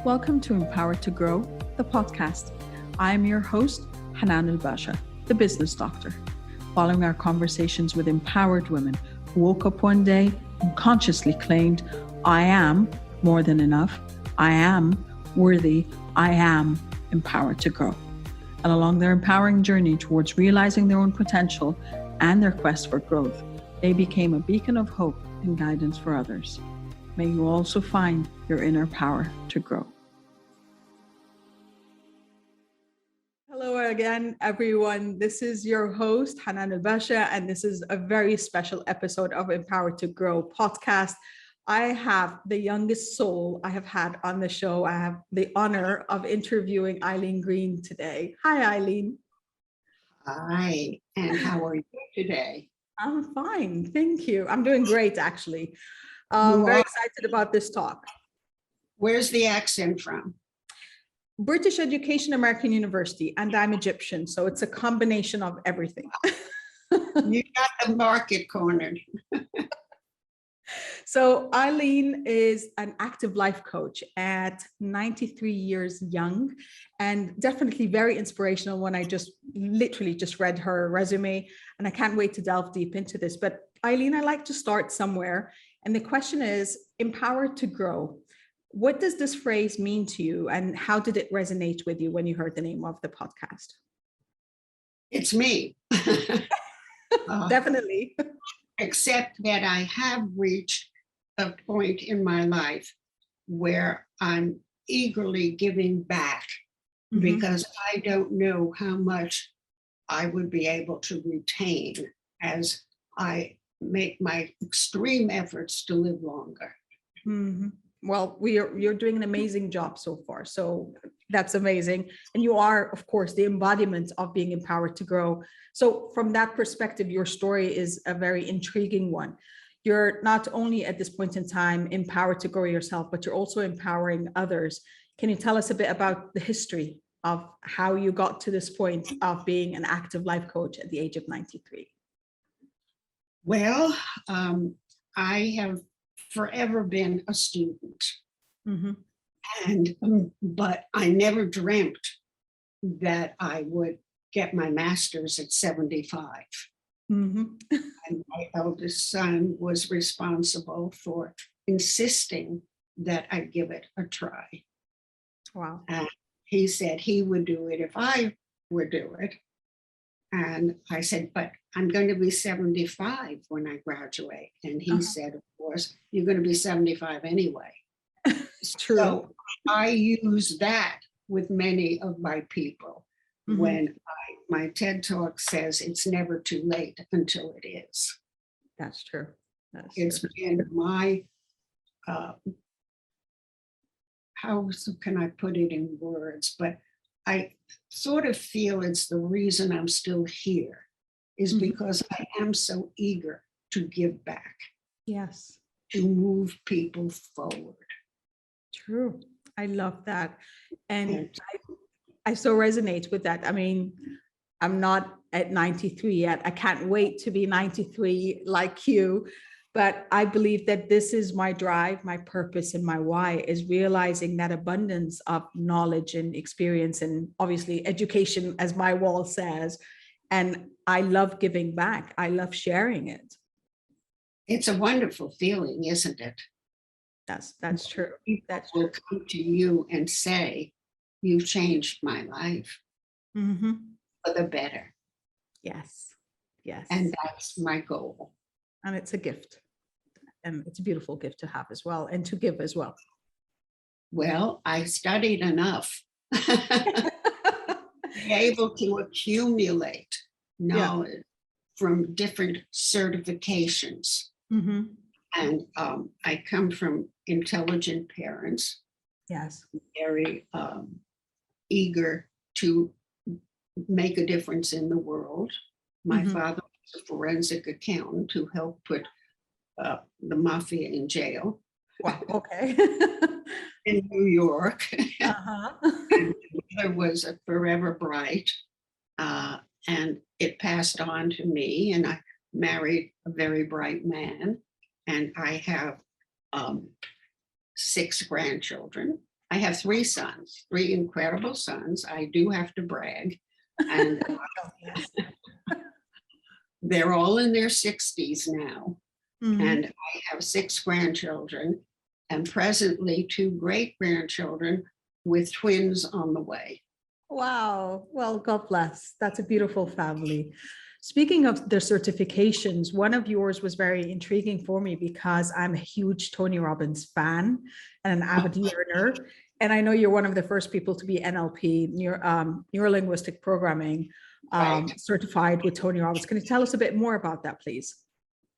Welcome to Empowered to Grow, the podcast. I am your host, Hanan Basha, the business doctor. Following our conversations with empowered women who woke up one day and consciously claimed, I am more than enough, I am worthy, I am empowered to grow. And along their empowering journey towards realizing their own potential and their quest for growth, they became a beacon of hope and guidance for others. May you also find your inner power to grow. Hello again, everyone. This is your host, Hanan Basha, and this is a very special episode of Empowered to Grow podcast. I have the youngest soul I have had on the show. I have the honor of interviewing Eileen Greene today. Hi, Eileen. Hi, and how are you today? I'm fine, thank you. I'm doing great, actually. Very excited about this talk. Where's the accent from? British Education, American University, and I'm Egyptian, so it's a combination of everything. You got the market cornered. So Eileen is an active life coach at 93 years young, and definitely very inspirational when I literally just read her resume, and I can't wait to delve deep into this. But Eileen, I like to start somewhere. And the question is, empowered to grow. What does this phrase mean to you, and how did it resonate with you when you heard the name of the podcast? It's me. Definitely. Except that I have reached a point in my life where I'm eagerly giving back because I don't know how much I would be able to retain as I make my extreme efforts to live longer. Well, you're doing an amazing job so far. So that's amazing. And you are, of course, the embodiment of being empowered to grow. So from that perspective, your story is a very intriguing one. You're not only at this point in time empowered to grow yourself, but you're also empowering others. Can you tell us a bit about the history of how you got to this point of being an active life coach at the age of 93? Well, I have forever been a student, but I never dreamt that I would get my master's at 75. And my eldest son was responsible for insisting that I give it a try. Wow. And he said he would do it if I would do it. And I said, but I'm going to be 75 when I graduate. And he said, of course, you're going to be 75 anyway. It's true. So I use that with many of my people when my TED Talk says it's never too late until it is. That's true. It's been my, how can I put it in words? But I sort of feel it's the reason I'm still here is because I am so eager to give back. Yes. To move people forward. True. I love that. And I so resonate with that. I mean, I'm not at 93 yet. I can't wait to be 93 like you. But I believe that this is my drive, my purpose, and my why is realizing that abundance of knowledge and experience and obviously education, as my wall says. And I love giving back. I love sharing it. It's a wonderful feeling, isn't it? That's true. People will come to you and say, you changed my life for the better. Yes. Yes. And that's my goal. And it's a gift. And it's a beautiful gift to have as well and to give as well. Well, I studied enough to be able to accumulate knowledge from different certifications. And I come from intelligent parents. Yes. Very eager to make a difference in the world. My father was a forensic accountant who helped put the mafia in jail. Wow, okay. In New York. And my mother was a forever bright. And it passed on to me, and I married a very bright man. And I have 6 grandchildren. I have three sons, three incredible sons. I do have to brag. And they're all in their 60s now. And I have 6 grandchildren and presently 2 great-grandchildren with twins on the way. Wow. Well, God bless. That's a beautiful family. Speaking of the certifications, one of yours was very intriguing for me because I'm a huge Tony Robbins fan and an avid learner. And I know you're one of the first people to be NLP, neuro-linguistic programming, certified with Tony Robbins. Can you tell us a bit more about that, please?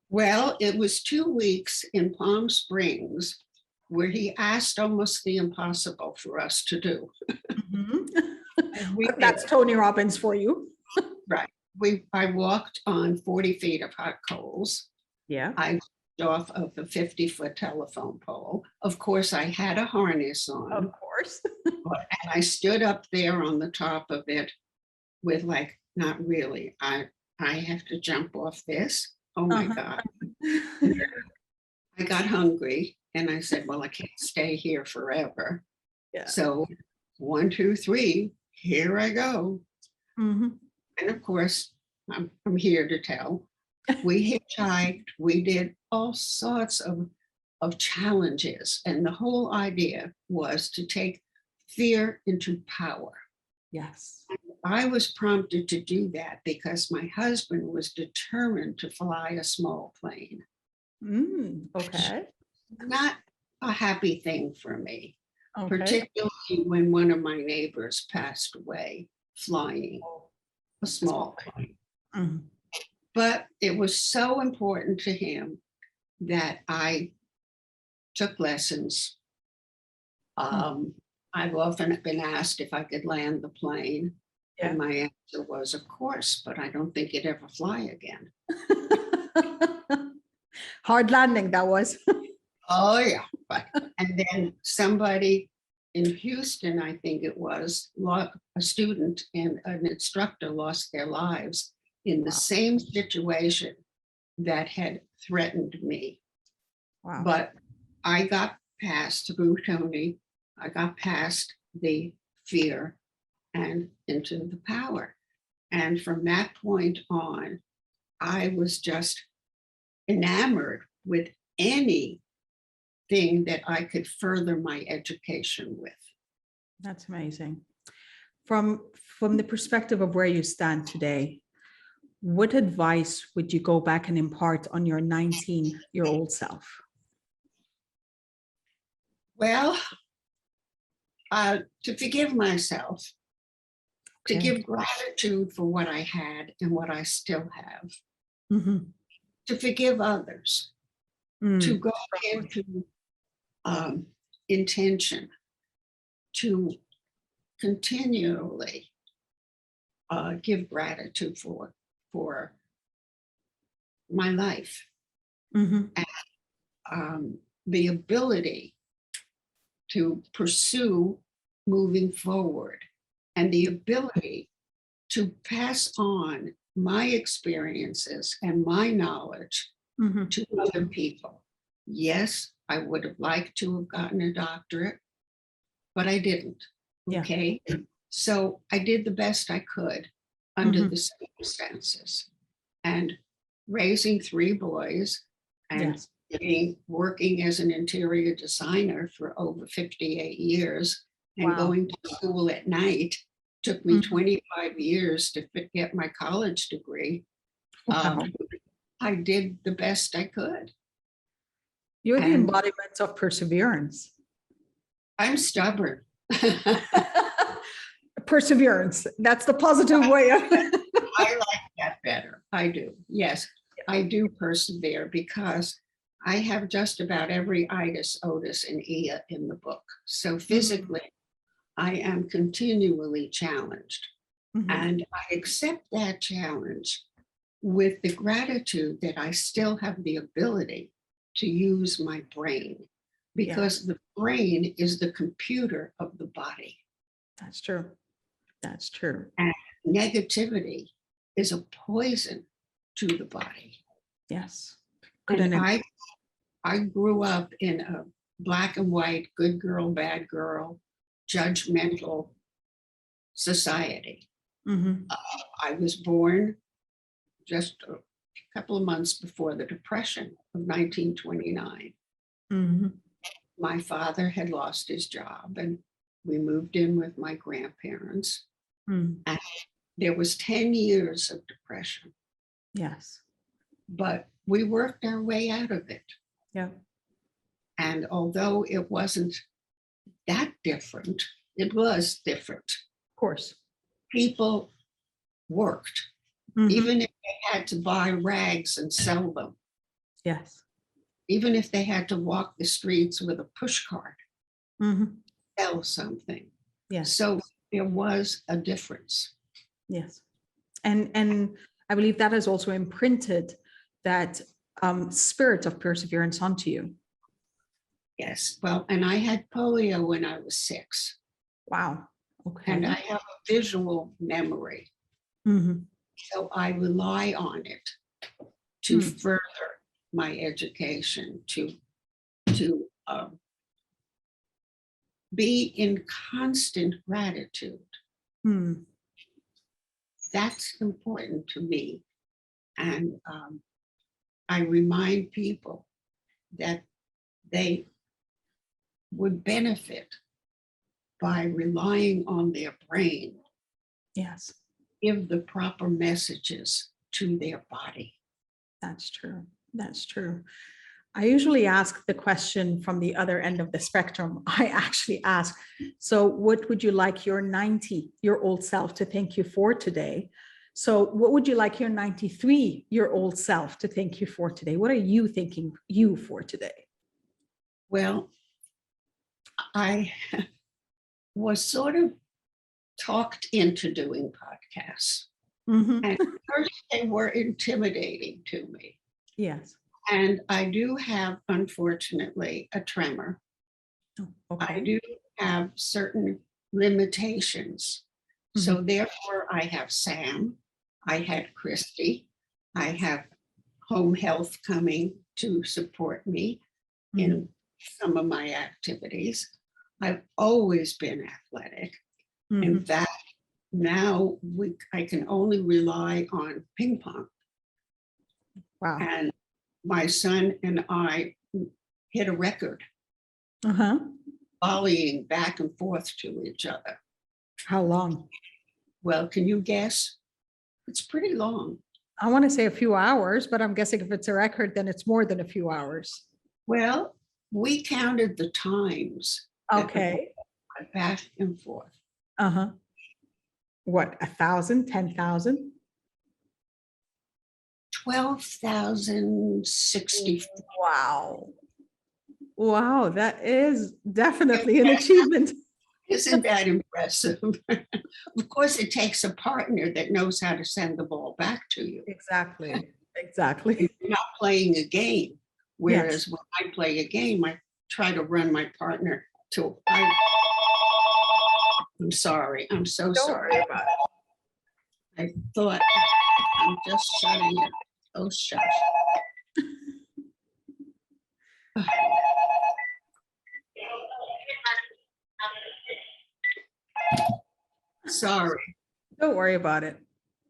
Well, it was 2 weeks in Palm Springs where he asked almost the impossible for us to do. That's Tony Robbins for you. Right. I walked on 40 feet of hot coals. Yeah. I jumped off of a 50-foot telephone pole. Of course, I had a harness on. Of course. And I stood up there on the top of it with like, not really. I have to jump off this. Oh my God. I got hungry and I said, well, I can't stay here forever. Yeah. So 1, 2, 3, here I go. And of course, I'm here to tell. We hitchhiked, we did all sorts of challenges. And the whole idea was to take fear into power. Yes. I was prompted to do that because my husband was determined to fly a small plane. Okay. Not a happy thing for me, Okay. particularly when one of my neighbors passed away flying a small plane. But it was so important to him that I took lessons. I've often been asked if I could land the plane. Yeah. And my answer was, of course, but I don't think it'd ever fly again. Hard landing, that was. Oh, yeah. And then somebody in Houston, I think it was, a student and an instructor lost their lives in the same situation that had threatened me. Wow. But I got past, through Tony, I got past the fear and into the power. And from that point on, I was just enamored with anything that I could further my education with. That's amazing. From the perspective of where you stand today, what advice would you go back and impart on your 19-year-old self? Well, to forgive myself, to give gratitude for what I had and what I still have, to forgive others, to go into intention, to continually give gratitude for my life, and the ability to pursue moving forward, and the ability to pass on my experiences and my knowledge to other people. Yes, I would have liked to have gotten a doctorate, but I didn't. Okay. So I did the best I could under the circumstances, and raising 3 boys and working as an interior designer for over 58 years and going to school at night took me 25 years to get my college degree. I did the best I could. You're the embodiment of perseverance. I'm stubborn. Perseverance. That's the positive way of it. I like that better. I do. Yes, I do persevere because I have just about every itis, otis, and ia in the book. So physically, I am continually challenged. And I accept that challenge with the gratitude that I still have the ability to use my brain, because the brain is the computer of the body. That's true. That's true. And negativity is a poison to the body. Yes. And I grew up in black and white, good girl, bad girl, judgmental society. I was born just a couple of months before the Depression of 1929. My father had lost his job, and we moved in with my grandparents. And there was 10 years of depression. Yes. But we worked our way out of it. Yeah. And although it wasn't that different, it was different. Of course. People worked, even if they had to buy rags and sell them. Yes. Even if they had to walk the streets with a push cart, sell something. Yes. So there was a difference. Yes. And I believe that has also imprinted that spirit of perseverance onto you. Yes. Well, and I had polio when I was 6. Wow. Okay. And I have a visual memory. So I rely on it to further my education, to be in constant gratitude. That's important to me. And I remind people that they would benefit by relying on their brain. Yes. Give the proper messages to their body. That's true. That's true. I usually ask the question from the other end of the spectrum. I actually ask, so what would you like your 90-year-old self to thank you for today? So what would you like your 93-year-old self to thank you for today? What are you thanking you for today? Well, I was sort of talked into doing podcasts. And at first they were intimidating to me. Yes. And I do have, unfortunately, a tremor. Okay. I do have certain limitations. So therefore I have Sam, I had Christy, I have home health coming to support me in some of my activities. I've always been athletic. In fact, now I can only rely on ping pong. Wow. And my son and I hit a record, volleying back and forth to each other. How long? Well, can you guess? It's pretty long. I want to say a few hours, but I'm guessing if it's a record, then it's more than a few hours. Well, we counted the times. Okay. Back and forth. What, 1,000, 10,000? 12,060. Wow. Wow, that is definitely an achievement. Isn't that impressive? Of course, it takes a partner that knows how to send the ball back to you. Exactly. Exactly. You're not playing a game. Whereas when I play a game, I try to run my partner to. I'm sorry. I'm so sorry about it. I thought I'm just shutting it. Oh, shush. Sorry. Don't worry about it.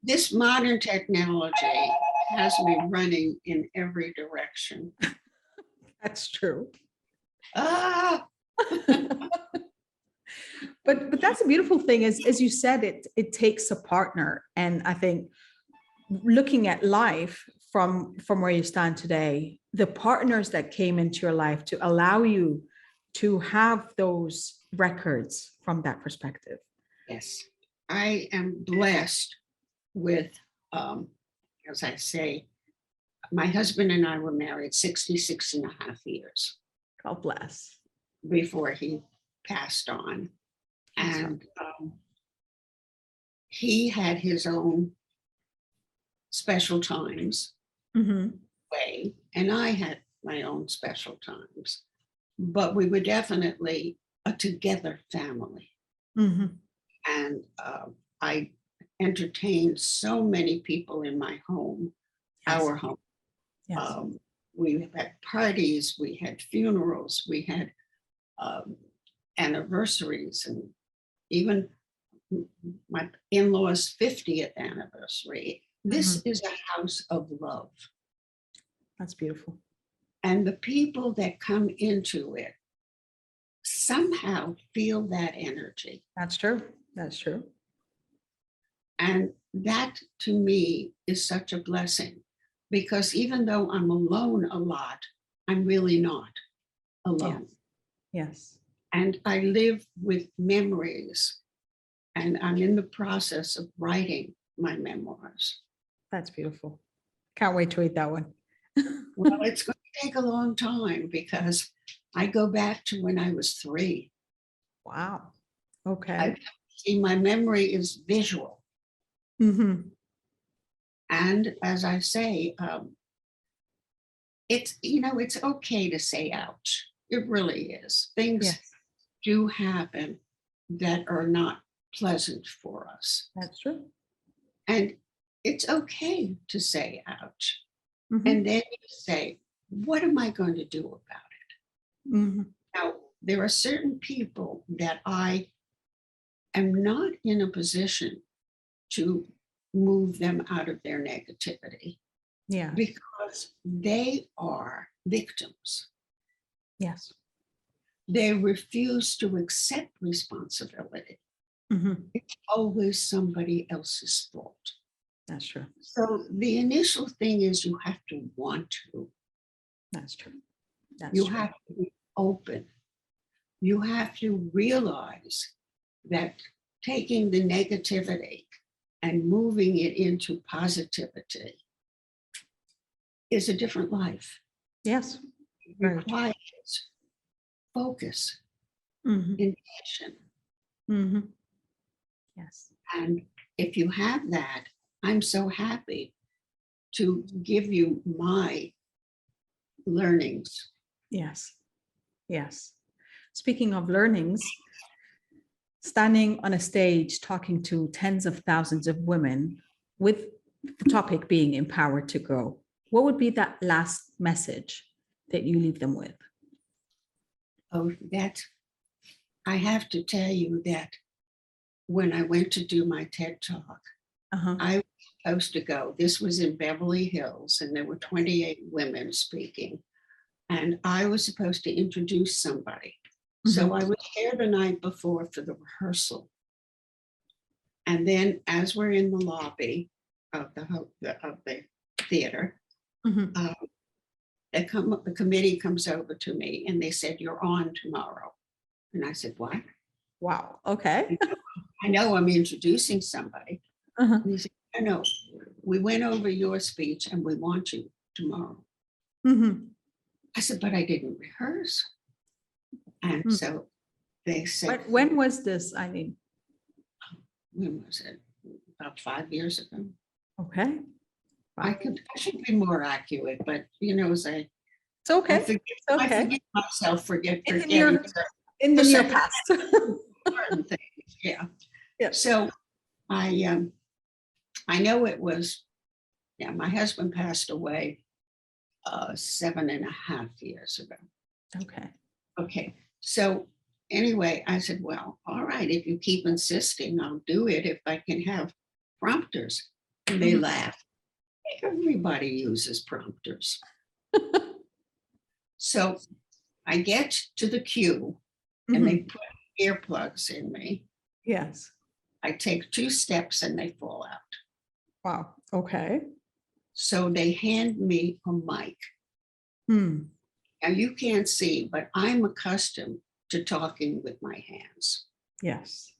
This modern technology has me running in every direction. That's true. Ah! But that's a beautiful thing, is, as you said, it takes a partner. And I think looking at life from where you stand today, the partners that came into your life to allow you to have those records from that perspective. Yes, I am blessed with, as I say, my husband and I were married 66 and a half years. God bless. Before he passed on. And he had his own special times way, and I had my own special times. But we were definitely a together family. And I entertained so many people in my home, our home. we had parties, we had funerals, we had anniversaries, and even my in-laws' 50th anniversary. This is a house of love. That's beautiful. And the people that come into it somehow feel that energy. That's true. That's true. And that to me is such a blessing, because even though I'm alone a lot, I'm really not alone. Yes. And I live with memories, and I'm in the process of writing my memoirs. That's beautiful. Can't wait to read that one. Well, it's going to take a long time because I go back to when I was 3. Wow. Okay. See, my memory is visual. And as I say, it's okay to say ouch. It really is. Things do happen that are not pleasant for us. That's true. And it's okay to say ouch. And then you say, what am I going to do about it? Now, there are certain people that I am not in a position to move them out of their negativity. Yeah. Because they are victims. Yes. They refuse to accept responsibility. It's always somebody else's fault. That's true. So the initial thing is you have to want to. That's true. You have to be open. You have to realize that taking the negativity and moving it into positivity is a different life. Yes. It requires focus, intention. Yes. And if you have that, I'm so happy to give you my learnings. Yes. Yes. Speaking of learnings, standing on a stage talking to tens of thousands of women with the topic being empowered to grow, what would be that last message that you leave them with? Oh, I have to tell you that when I went to do my TED Talk, I was supposed to go. This was in Beverly Hills, and there were 28 women speaking. And I was supposed to introduce somebody. So I was there the night before for the rehearsal. And then as we're in the lobby of the theater, the committee comes over to me and they said, "You're on tomorrow." And I said, "What?" Wow. Okay. I know I'm introducing somebody. And he said, "No, we went over your speech and we want you tomorrow." I said, "But I didn't rehearse." And so they said, When was this, Eileen? when was it? About 5 years ago. Okay. Wow. I should be more accurate, but it's okay. I forget myself, forgetting in the near past. important things. Yeah. So I know it was, my husband passed away 7.5 years ago. Okay. So anyway, I said, well, all right, if you keep insisting, I'll do it if I can have prompters. And they laughed. Everybody uses prompters. So I get to the queue and they put earplugs in me. Yes. I take 2 steps and they fall out. Wow. Okay. So they hand me a mic. Now you can't see, but I'm accustomed to talking with my hands. Yes.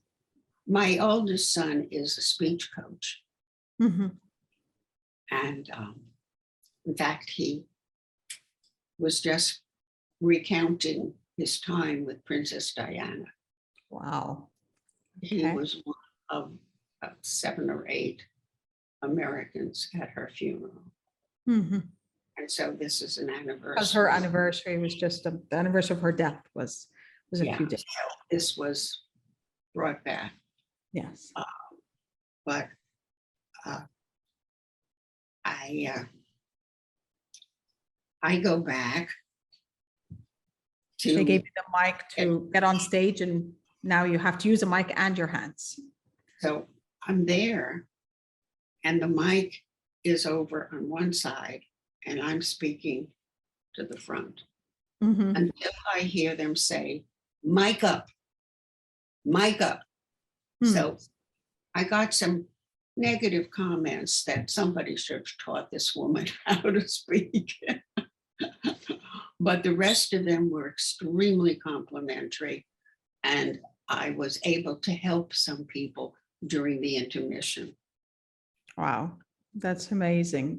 My oldest son is a speech coach. And in fact, he was just recounting his time with Princess Diana. Wow. He was one of 7 or 8 Americans at her funeral. And so this is an anniversary. Because her anniversary was just the anniversary of her death was a few days. So this was brought back. Yes. But I go back They to, gave you the mic to get on stage, and now you have to use a mic and your hands. so I'm there and the mic is over on one side and I'm speaking to the front Mhm. until I hear them say, mic up, mic up. Hmm. So I got some negative comments that somebody should have taught this woman how to speak. But the rest of them were extremely complimentary, and I was able to help some people during the intermission. Wow, that's amazing.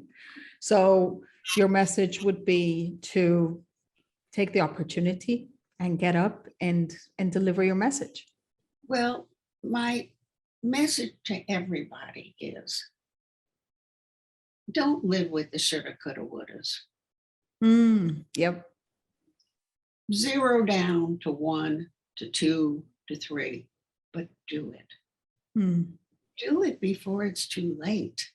So your message would be to take the opportunity and get up and deliver your message. Well, my message to everybody is don't live with the shoulda, coulda, wouldas. Yep. Zero down to 1 to 2 to 3, but do it. Do it before it's too late.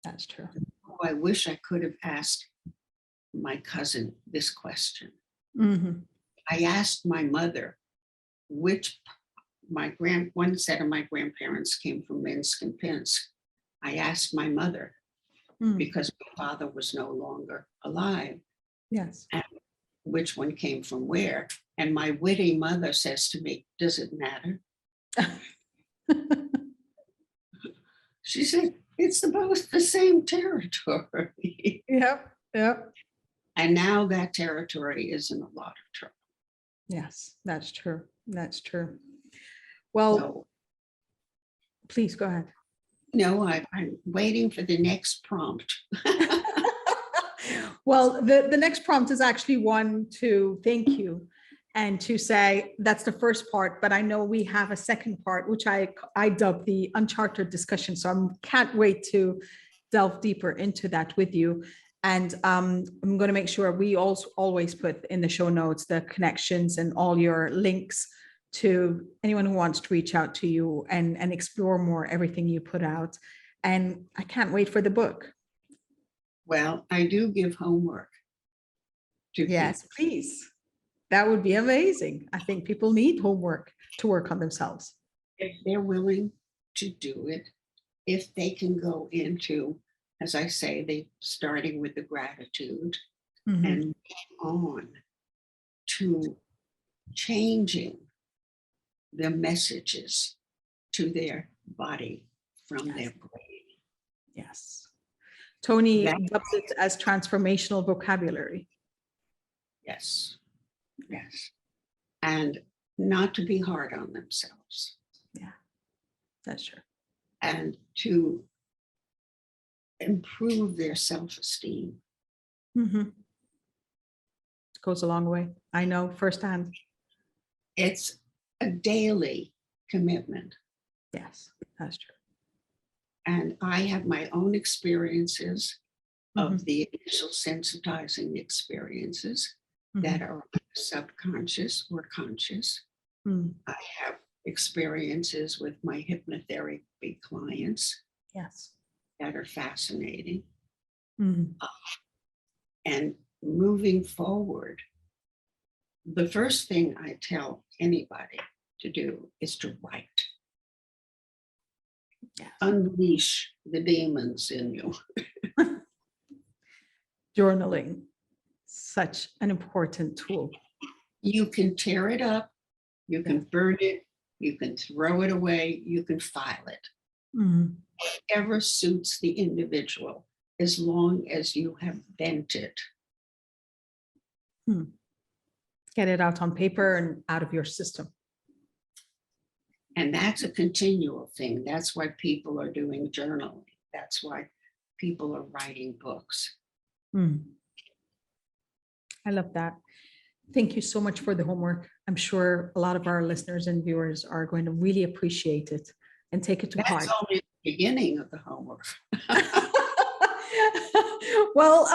That's true. Oh, I wish I could have asked my cousin this question. I asked my mother which one set of my grandparents came from Minsk and Pinsk. I asked my mother because my father was no longer alive. Yes. And which one came from where? And my witty mother says to me, does it matter? She said, it's both the same territory. Yep. Yep. And now that territory is in a lot of trouble. Yes, that's true. That's true. Well, So, please go ahead. no, I'm waiting for the next prompt. Well, the next prompt is actually one to thank you and to say that's the first part, but I know we have a second part, which I dubbed the uncharted discussion. So I can't wait to delve deeper into that with you. And I'm going to make sure we also always put in the show notes the connections and all your links to anyone who wants to reach out to you and explore more everything you put out. And I can't wait for the book. Well, I do give homework to Yes, people. please. That would be amazing. I think people need homework to work on themselves. If they're willing to do it, if they can go into, as I say, they starting with the gratitude and on to changing the messages to their body from their brain. Yes. Tony dubs it as transformational vocabulary. Yes. Yes. And not to be hard on themselves. Yeah, that's true. And to improve their self-esteem. It goes a long way. I know firsthand. It's a daily commitment. Yes, that's true. And I have my own experiences of the initial sensitizing experiences that are subconscious or conscious. I have experiences with my hypnotherapy clients. Yes. That are fascinating. And moving forward, the first thing I tell anybody to do is to write. Yes. Unleash the demons in you. Journaling, such an important tool. You can tear it up, you can burn it, you can throw it away, you can file it. Whatever suits the individual, as long as you have bent it. Get it out on paper and out of your system. And that's a continual thing. That's why people are doing journaling. That's why people are writing books. I love that. Thank you so much for the homework. I'm sure a lot of our listeners and viewers are going to really appreciate it and take it to heart. That's only the beginning of the homework. Well,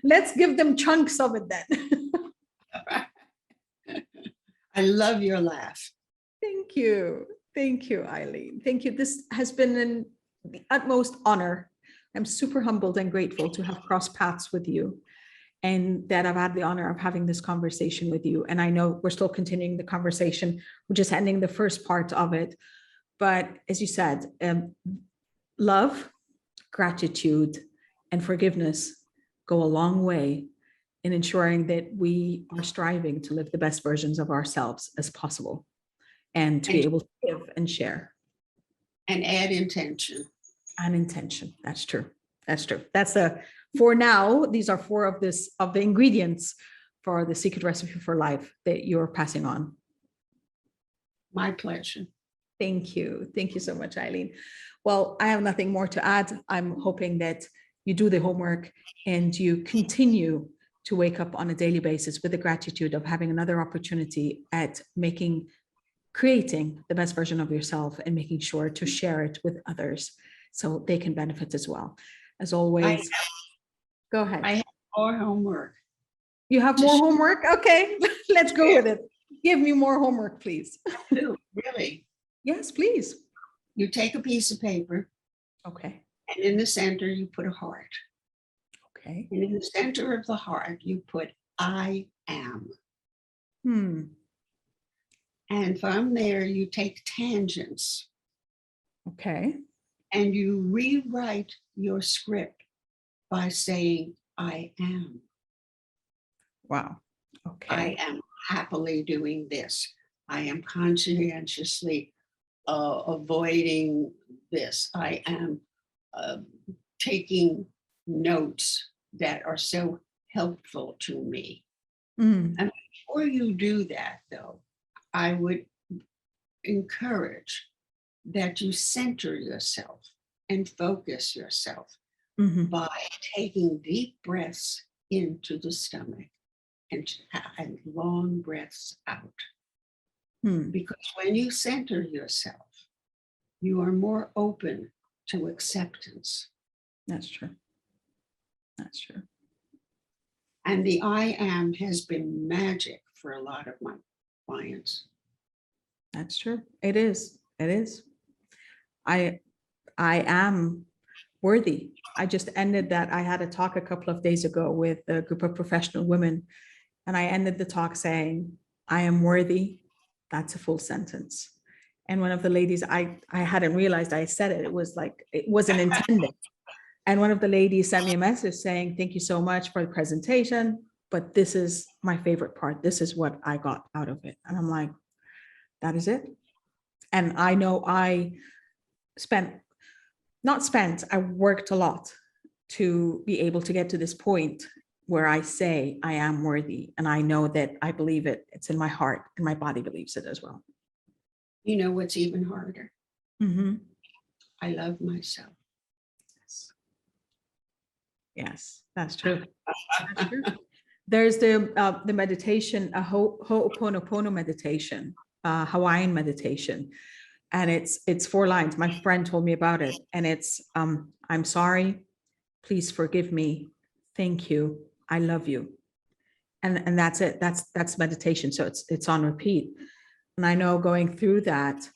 let's give them chunks of it then. I love your laugh. Thank you. Thank you, Eileen. Thank you. This has been the utmost honor. I'm super humbled and grateful to have crossed paths with you. and that I've had the honor of having this conversation with you. And I know we're still continuing the conversation. We're just ending the first part of it. But as you said, love, gratitude, and forgiveness go a long way in ensuring that we are striving to live the best versions of ourselves as possible and to be able to give and share. And add intention. And intention. That's true. That's true. That's for now, these are four of the ingredients for the secret recipe for life that you're passing on. My pleasure. Thank you. Thank you so much, Eileen. Well, I have nothing more to add. I'm hoping that you do the homework and you continue to wake up on a daily basis with the gratitude of having another opportunity at creating the best version of yourself and making sure to share it with others so they can benefit as well. As always, go ahead. I have more homework. You have more homework? Okay, let's go with it. Give me more homework, please. Really? Yes, please. You take a piece of paper. Okay. And in the center, you put a heart. Okay. And in the center of the heart, you put I am. And from there, you take tangents. Okay. And you rewrite your script by saying, I am. Wow. Okay. I am happily doing this. I am conscientiously avoiding this. I am taking notes that are so helpful to me. And before you do that, though, I would encourage that you center yourself and focus yourself by taking deep breaths into the stomach and long breaths out. Because when you center yourself, you are more open to acceptance. That's true. That's true. And the I am has been magic for a lot of my clients. That's true. It is. It is. I am worthy. I just ended that. I had a talk a couple of days ago with a group of professional women, and I ended the talk saying, I am worthy. That's a full sentence. And one of the ladies, I hadn't realized I said it. It was like, it wasn't intended. And one of the ladies sent me a message saying, thank you so much for the presentation, but this is my favorite part. This is what I got out of it. And I'm like, that is it. And I know I worked a lot to be able to get to this point where I say I am worthy. And I know that I believe it. It's in my heart and my body believes it as well. You know what's even harder? I love myself. Yes, that's true. That's true. There's the meditation, a Ho'oponopono meditation, Hawaiian meditation. And it's 4 lines. My friend told me about it. And it's, I'm sorry, please forgive me. Thank you. I love you. And that's it. That's meditation. So it's on repeat. And I know going through that,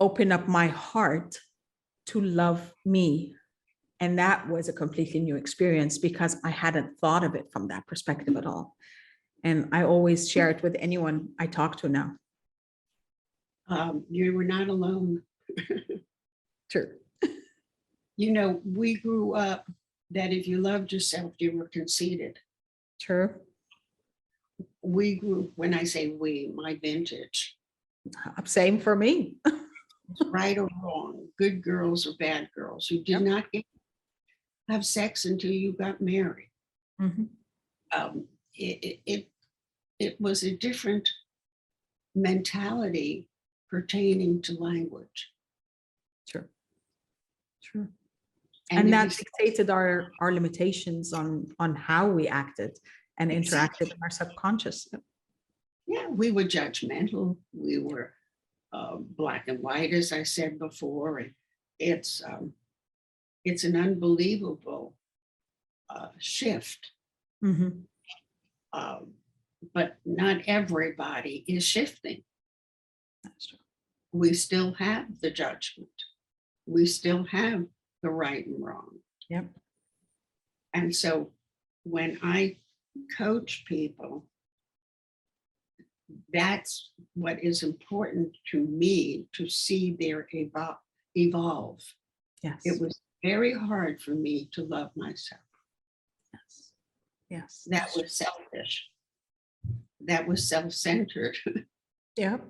open up my heart to love me. And that was a completely new experience because I hadn't thought of it from that perspective at all. And I always share it with anyone I talk to now. You were not alone. True. You know, we grew up that if you loved yourself, you were conceited. True. We grew, when I say we, my vintage. Same for me. Right or wrong, good girls or bad girls. You did not have sex until you got married. It was a different mentality pertaining to language. True. True. And that dictated our limitations on how we acted and interacted in our subconscious. Yeah, we were judgmental. We were black and white, as I said before. And it's an unbelievable shift. But not everybody is shifting. That's true. We still have the judgment. We still have the right and wrong. Yep. And so when I coach people, that's what is important to me, to see their evolve. Yes. It was very hard for me to love myself. Yes. Yes. That was selfish. That was self-centered. Yep.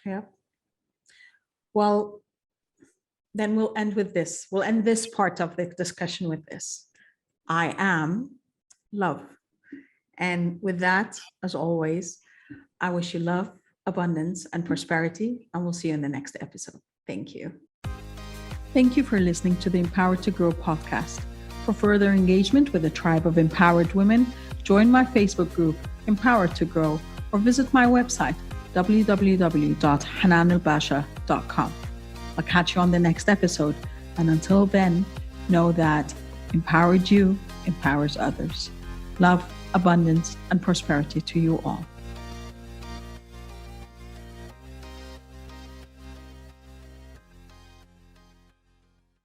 Yep. Well, then we'll end with this. We'll end this part of the discussion with this. I am love. And with that, as always, I wish you love, abundance, and prosperity, and we'll see you in the next episode. Thank you. Thank you for listening to the Empowered to Grow podcast. For further engagement with a tribe of empowered women, join my Facebook group, Empowered to Grow, or visit my website, www.hananulbasha.com. I'll catch you on the next episode. And until then, know that empowered you empowers others. Love, abundance, and prosperity to you all.